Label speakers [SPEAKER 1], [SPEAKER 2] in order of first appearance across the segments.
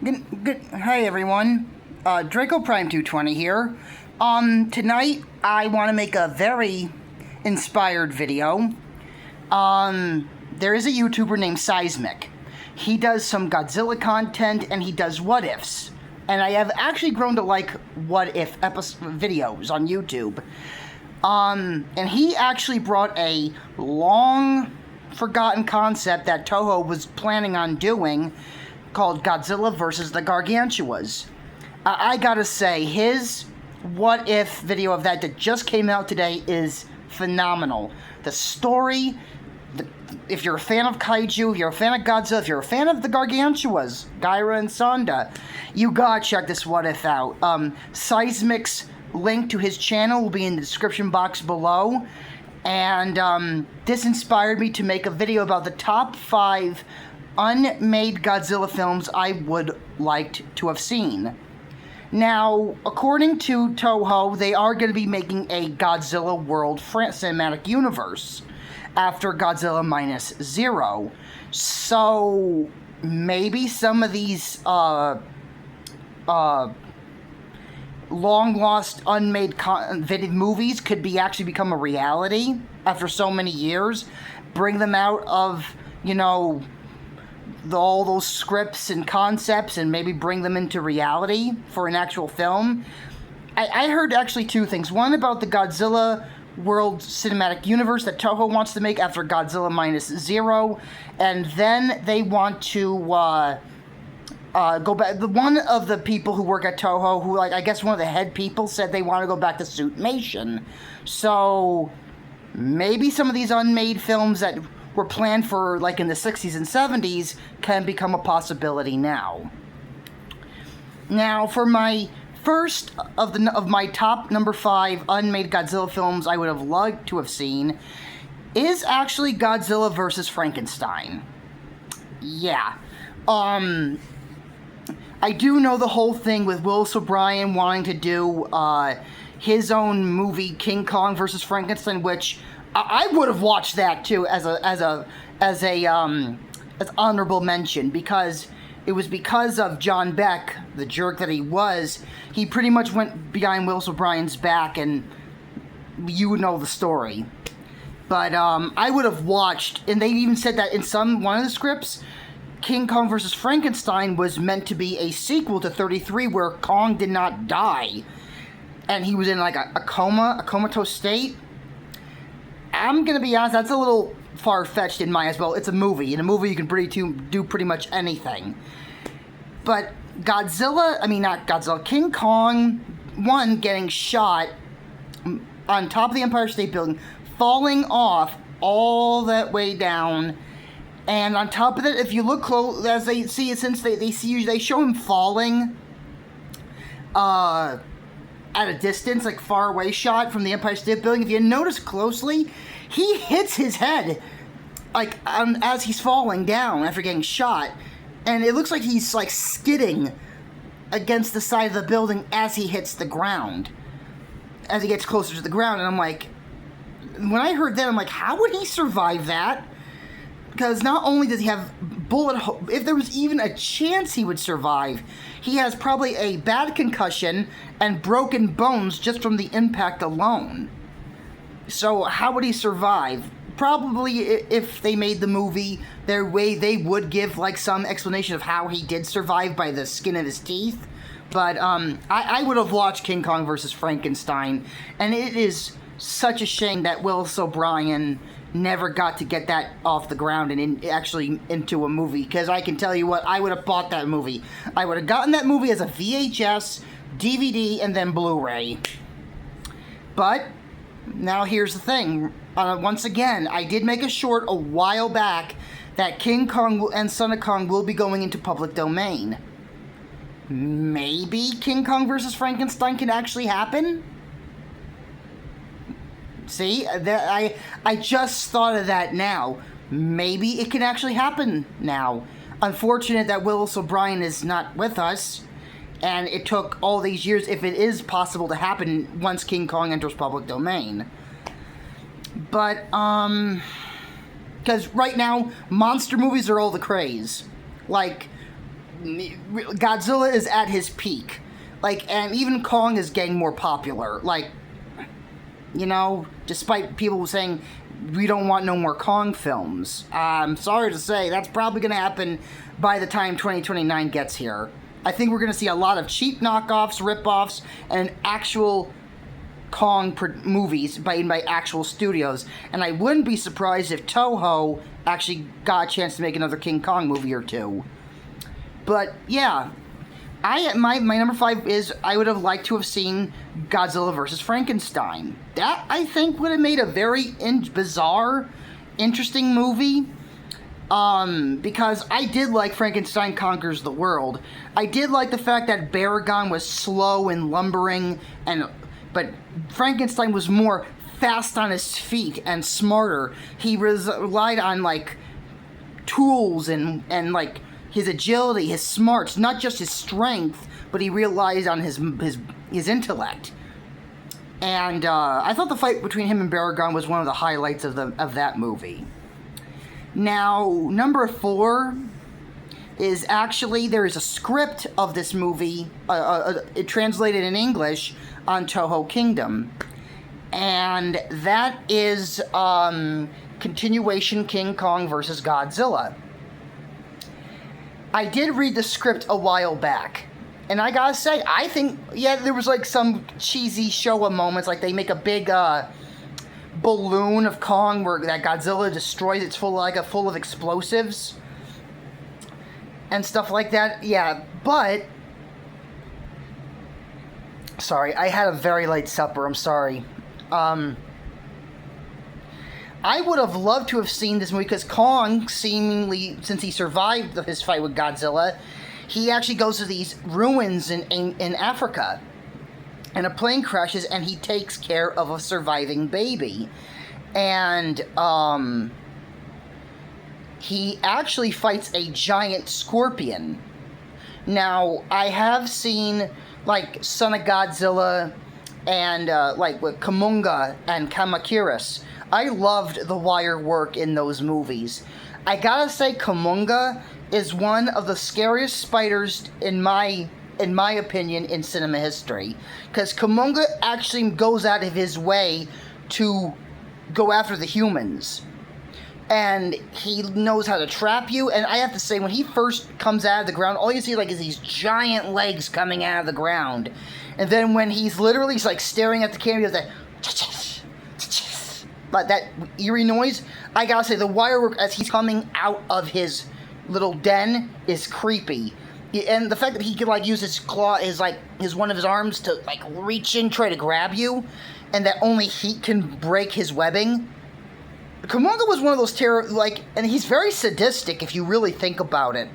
[SPEAKER 1] Hi everyone, Draco Prime 220 here. Tonight I want to make a very inspired video. There is a YouTuber named Seismic. He does some Godzilla content and he does what ifs. And I have actually grown to like what if videos on YouTube. And he actually brought a long forgotten concept that Toho was planning on doing called Godzilla versus the Gargantuas. I gotta say, his what if video of that just came out today is phenomenal. The story, if you're a fan of kaiju, if you're a fan of Godzilla, if you're a fan of the Gargantuas, Gyra and Sonda, you gotta check this what if out. Seismic's link to his channel will be in the description box below. And this inspired me to make a video about the top 5 unmade Godzilla films I would like to have seen. Now, according to Toho, they are going to be making a Godzilla World Cinematic Universe after Godzilla Minus Zero. So, maybe some of these long-lost, unmade movies could actually become a reality after so many years. Bring them out of, all those scripts and concepts and maybe bring them into reality for an actual film. I heard actually 2 things. One about the Godzilla World Cinematic Universe that Toho wants to make after Godzilla Minus Zero, and then they want to go back. One of the people who work at Toho, who I guess one of the head people, said they want to go back to Suitmation. So maybe some of these unmade films that were planned for in the 60s and 70s can become a possibility now. Now, for my first of my top number 5 unmade Godzilla films I would have liked to have seen is actually Godzilla vs. Frankenstein. Yeah. I do know the whole thing with Willis O'Brien wanting to do his own movie, King Kong vs. Frankenstein, which I would have watched that too as honorable mention, because it was because of John Beck, the jerk that he was. He pretty much went behind Willis O'Brien's back, and you would know the story. But I would have watched, and they even said that in one of the scripts, King Kong vs. Frankenstein was meant to be a sequel to 33 where Kong did not die. And he was in a comatose state. I'm going to be honest, that's a little far-fetched in my as well. It's a movie. In a movie, you can do pretty much anything. But King Kong, one, getting shot on top of the Empire State Building, falling off all that way down. And on top of it, if you look close, as they see it, since they show him falling at a distance, far away shot from the Empire State Building. If you notice closely, he hits his head as he's falling down after getting shot, and it looks like he's skidding against the side of the building as he hits the ground, as he gets closer to the ground. And when I heard that, I'm like, how would he survive that? Because not only does he have if there was even a chance he would survive, he has probably a bad concussion and broken bones just from the impact alone. So how would he survive? Probably if they made the movie their way, they would give some explanation of how he did survive by the skin of his teeth. But I would have watched King Kong vs. Frankenstein, and it is such a shame that Willis O'Brien never got to get that off the ground and actually into a movie, because I can tell you what, I would have bought that movie. I would have gotten that movie as a VHS, DVD, and then Blu-ray. But now here's the thing. Once again, I did make a short a while back that King Kong and Son of Kong will be going into public domain. Maybe King Kong vs. Frankenstein can actually happen? See, I just thought of that now. Maybe it can actually happen now. Unfortunate that Willis O'Brien is not with us, and it took all these years, if it is possible to happen once King Kong enters public domain. But, because right now, monster movies are all the craze. Godzilla is at his peak. Like, and even Kong is getting more popular. Like, you know, despite people saying we don't want no more Kong films. I'm sorry to say, that's probably going to happen by the time 2029 gets here. I think we're going to see a lot of cheap knockoffs, rip-offs, and actual Kong movies by actual studios. And I wouldn't be surprised if Toho actually got a chance to make another King Kong movie or two. But, yeah. My number 5 is I would have liked to have seen Godzilla vs. Frankenstein. That, I think, would have made a very bizarre, interesting movie. Because I did like Frankenstein Conquers the World. I did like the fact that Baragon was slow and lumbering, but Frankenstein was more fast on his feet and smarter. He relied on, like, tools and like, his agility, his smarts, not just his strength, but he relies on his intellect. And I thought the fight between him and Baragon was one of the highlights of that movie. Now, number 4 is actually, there is a script of this movie, it translated in English on Toho Kingdom, and that is continuation King Kong vs. Godzilla. I did read the script a while back, and I gotta say, I think, yeah, there was like some cheesy Showa moments, like they make a big balloon of Kong where that Godzilla destroys. It's full of explosives and stuff like that. Yeah, but sorry, I had a very late supper. I'm sorry. I would have loved to have seen this movie because Kong, seemingly, since he survived his fight with Godzilla, he actually goes to these ruins in Africa, and a plane crashes, and he takes care of a surviving baby. And he actually fights a giant scorpion. Now, I have seen, like, Son of Godzilla and, like, with Kamunga and Kamakiris. I loved the wire work in those movies. I gotta say, Kamunga is one of the scariest spiders in my opinion in cinema history, because Kamunga actually goes out of his way to go after the humans, and he knows how to trap you. And I have to say, when he first comes out of the ground, all you see is these giant legs coming out of the ground, and then when he's literally like staring at the camera, he goes that but that eerie noise. I gotta say, the wire work as he's coming out of his little den is creepy. And the fact that he could, like, use his claw, one of his arms to, like, reach in, try to grab you, and that only heat can break his webbing. Kamunga was one of those and he's very sadistic if you really think about it.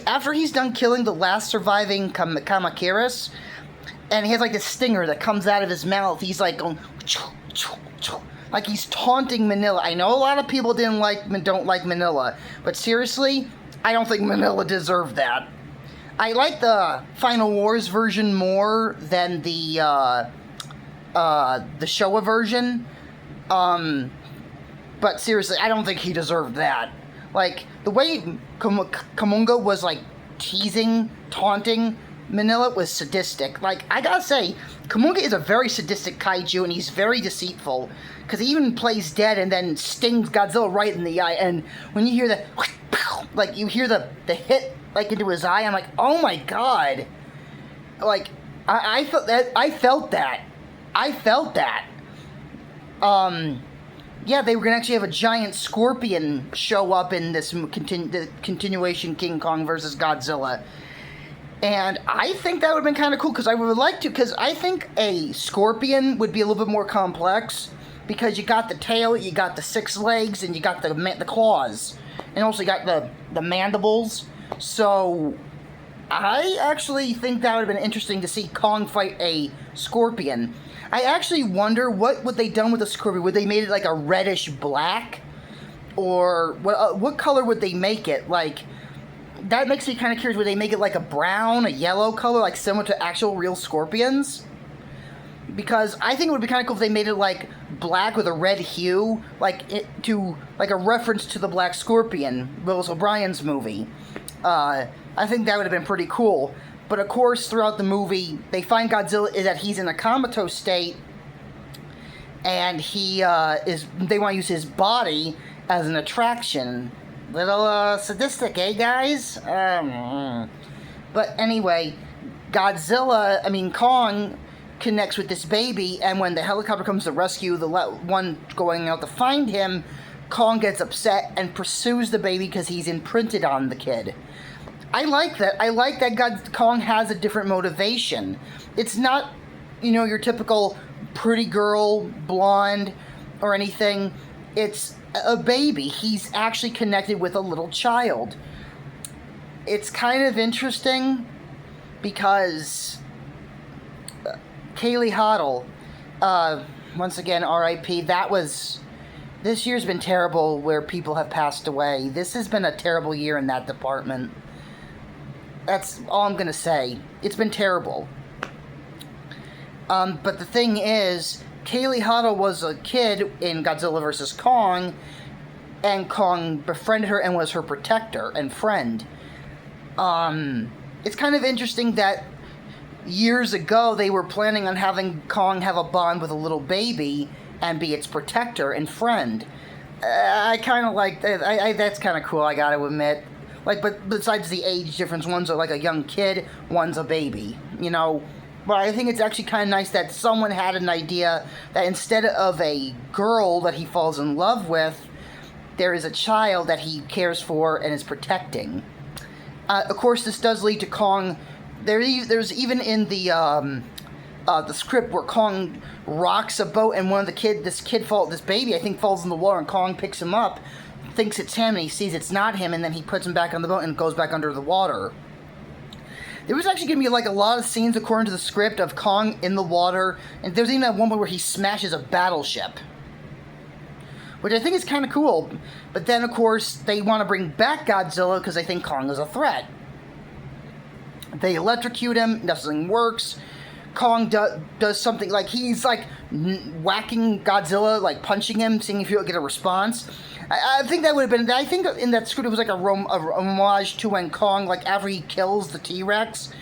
[SPEAKER 1] After he's done killing the last surviving Kamakiris, and he has, like, this stinger that comes out of his mouth, he's, like, going, like he's taunting Manila. I know a lot of people don't like Manila, but seriously, I don't think Manila deserved that. I like the Final Wars version more than the Showa version. But seriously, I don't think he deserved that. Like, the way Kamunga was, like, teasing, taunting Manila was sadistic. Like, I gotta say, Kamunga is a very sadistic kaiju, and he's very deceitful, because he even plays dead and then stings Godzilla right in the eye. And when you hear the, like, you hear the hit, like, into his eye, I'm like, oh my god. Like, I felt that. Yeah, they were gonna actually have a giant scorpion show up in this the continuation King Kong versus Godzilla. And I think that would have been kind of cool, because I would like to, because I think a scorpion would be a little bit more complex, because you got the tail, you got the 6 legs, and you got the claws, and also you got the mandibles. So I actually think that would have been interesting to see Kong fight a scorpion. I actually wonder what would they done with the scorpion. Would they made it like a reddish black, or what color would they make it? Like, that makes me kind of curious. Would they make it like a brown, a yellow color, like similar to actual real scorpions? Because I think it would be kind of cool if they made it like black with a red hue, like a reference to the Black Scorpion, Willis O'Brien's movie. I think that would have been pretty cool. But of course, throughout the movie, they find Godzilla is that he's in a comatose state, and they want to use his body as an attraction. Little sadistic, eh, guys? But anyway, Kong connects with this baby, and when the helicopter comes to rescue the one going out to find him, Kong gets upset and pursues the baby because he's imprinted on the kid. I like that. I like that Kong has a different motivation. It's not, your typical pretty girl, blonde, or anything. It's a baby. He's actually connected with a little child. It's kind of interesting because Kaylee Hoddle, once again, R.I.P. This year's been terrible where people have passed away. This has been a terrible year in that department. That's all I'm going to say. It's been terrible. But the thing is, Kaylee Hoddle was a kid in Godzilla vs. Kong, and Kong befriended her and was her protector and friend. It's kind of interesting that years ago they were planning on having Kong have a bond with a little baby and be its protector and friend. I kind of like that. That's kind of cool, I gotta admit. But besides the age difference, one's like a young kid, one's a baby, But I think it's actually kind of nice that someone had an idea that instead of a girl that he falls in love with, there is a child that he cares for and is protecting. Of course, this does lead to Kong. There's even in the script where Kong rocks a boat, and this baby, I think, falls in the water, and Kong picks him up, thinks it's him, and he sees it's not him, and then he puts him back on the boat and goes back under the water. There was actually going to be a lot of scenes, according to the script, of Kong in the water, and there's even that one where he smashes a battleship, which I think is kind of cool. But then, of course, they want to bring back Godzilla because they think Kong is a threat. They electrocute him, nothing works. Kong does something he's whacking Godzilla, punching him, seeing if he'll get a response. I think that would have been. I think in that script it was a homage to when Kong, after he kills the T-Rex,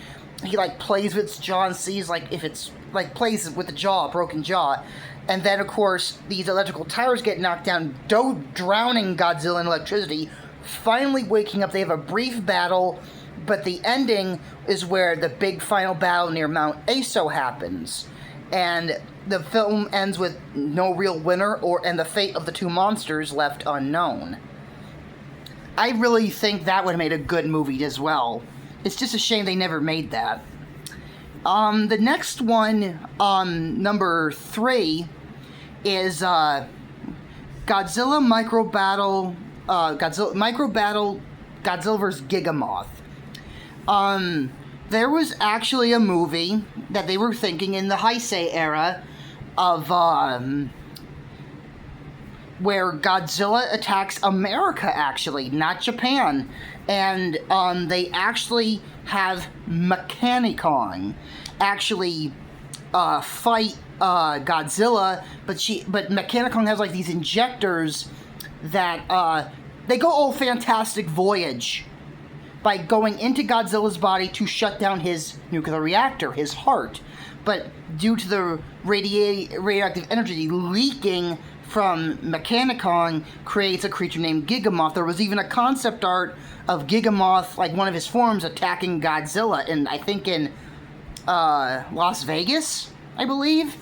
[SPEAKER 1] he plays with its jaw and sees if it's plays with the jaw, broken jaw, and then of course these electrical towers get knocked down, drowning Godzilla in electricity. Finally waking up, they have a brief battle. But the ending is where the big final battle near Mount Aso happens. And the film ends with no real winner and the fate of the two monsters left unknown. I really think that would have made a good movie as well. It's just a shame they never made that. The next one, number 3, is Godzilla Micro Battle, Godzilla vs. Gigamoth. There was actually a movie that they were thinking in the Heisei era of, where Godzilla attacks America, actually, not Japan. And, they actually have Mechanicon actually, fight, Godzilla, but Mechanicon has, these injectors that, they go all Fantastic Voyage by going into Godzilla's body to shut down his nuclear reactor, his heart. But due to the radioactive energy leaking from Mechanicon, creates a creature named Gigamoth. There was even a concept art of Gigamoth, one of his forms, attacking Godzilla, I think in Las Vegas, I believe.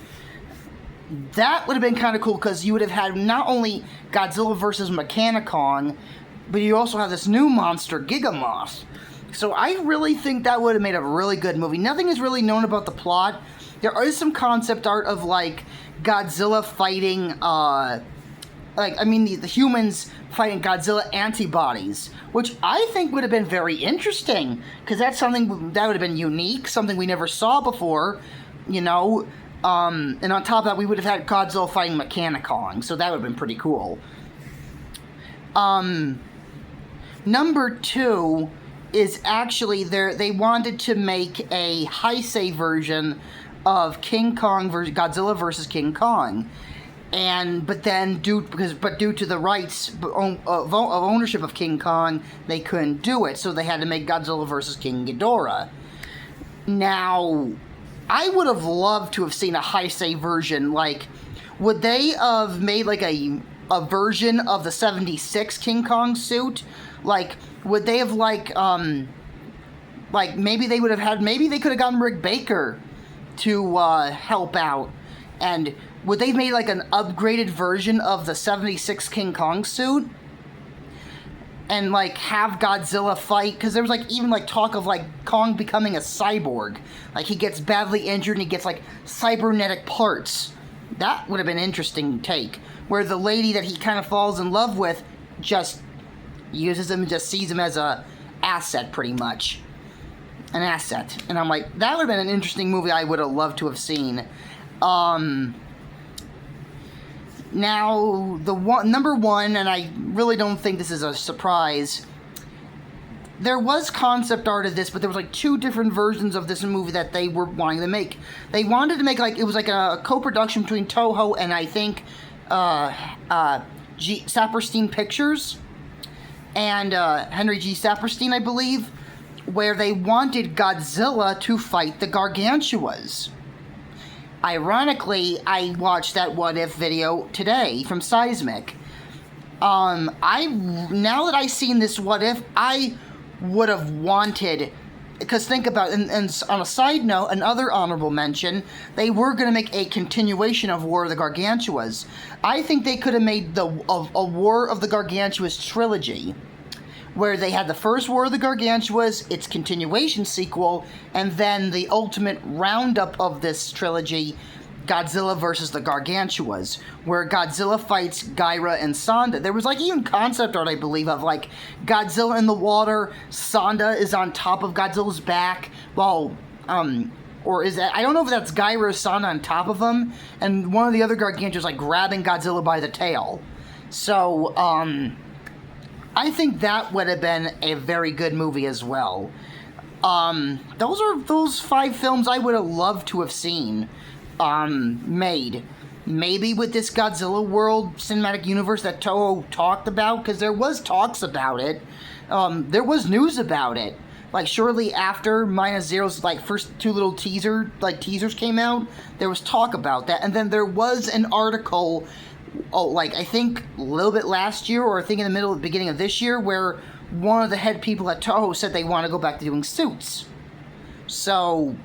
[SPEAKER 1] That would have been kind of cool, because you would have had not only Godzilla versus Mechanicon, but you also have this new monster, Gigamoth. So I really think that would have made a really good movie. Nothing is really known about the plot. There is some concept art of, Godzilla fighting, the humans fighting Godzilla antibodies, which I think would have been very interesting, because that's something that would have been unique, something we never saw before, and on top of that, we would have had Godzilla fighting Mechanicon, so that would have been pretty cool. Number 2 is actually they wanted to make a Heisei version of King Kong Godzilla vs. King Kong. but due to the rights of ownership of King Kong, they couldn't do it, so they had to make Godzilla vs. King Ghidorah. Now, I would have loved to have seen a Heisei version. Like, would they have made like a version of the '76 King Kong suit? Like, would they have like maybe they could have gotten Rick Baker to help out, and would they made like an upgraded version of the '76 King Kong suit, and like have Godzilla fight? Because there was like even like talk of like Kong becoming a cyborg, like he gets badly injured and he gets like cybernetic parts. That would have been an interesting take, where the lady that he kind of falls in love with just uses him and just sees him as a asset, pretty much. An asset. And I'm like, that would have been an interesting movie I would have loved to have seen. Now, number one, and I really don't think this is a surprise, there was concept art of this, but there was like two different versions of this movie that they were wanting to make. They wanted to make like, it was like a co-production between Toho and I think Saperstein Pictures and Henry G. Saperstein, I believe, where they wanted Godzilla to fight the Gargantuas. Ironically, I watched that What If video today from Seismic. Now that I've seen this What If, I would have wanted, because think about it, and on a side note, another honorable mention, they were going to make a continuation of War of the Gargantuas. I think they could have made a War of the Gargantuas trilogy, where they had the first War of the Gargantuas, its continuation sequel, and then the ultimate roundup of this trilogy, Godzilla vs. the Gargantuas, where Godzilla fights Gyra and Sonda. There was like even concept art, I believe, of like Godzilla in the water, Sonda is on top of Godzilla's back, while, or is that, I don't know if that's Gyra or Sonda on top of him, and one of the other Gargantuas like grabbing Godzilla by the tail. So, I think that would have been a very good movie as well. Those 5 films I would have loved to have seen made. Maybe with this Godzilla World Cinematic Universe that Toho talked about, because there was talks about it. There was news about it. Like, shortly after Minus Zero's, like, first 2 little teasers came out, there was talk about that. And then there was an article, I think a little bit last year, or I think in the beginning of this year, where one of the head people at Toho said they want to go back to doing suits. So,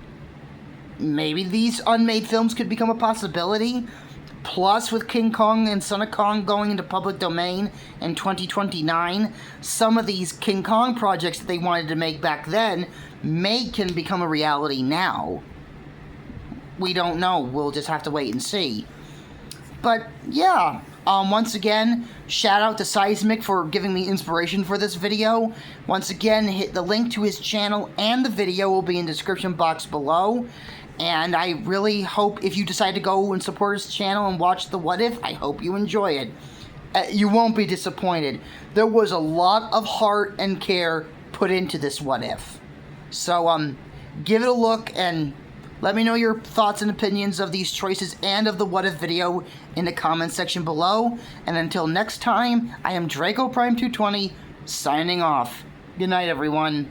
[SPEAKER 1] maybe these unmade films could become a possibility. Plus, with King Kong and Son of Kong going into public domain in 2029, some of these King Kong projects that they wanted to make back then can become a reality now. We don't know. We'll just have to wait and see. But, yeah, once again, shout out to Seismic for giving me inspiration for this video. Once again, hit the link to his channel and the video will be in the description box below. And I really hope, if you decide to go and support his channel and watch the What If, I hope you enjoy it. You won't be disappointed. There was a lot of heart and care put into this What If. So, give it a look and let me know your thoughts and opinions of these choices and of the What If video in the comments section below. And until next time, I am Draco Prime 220, signing off. Good night, everyone.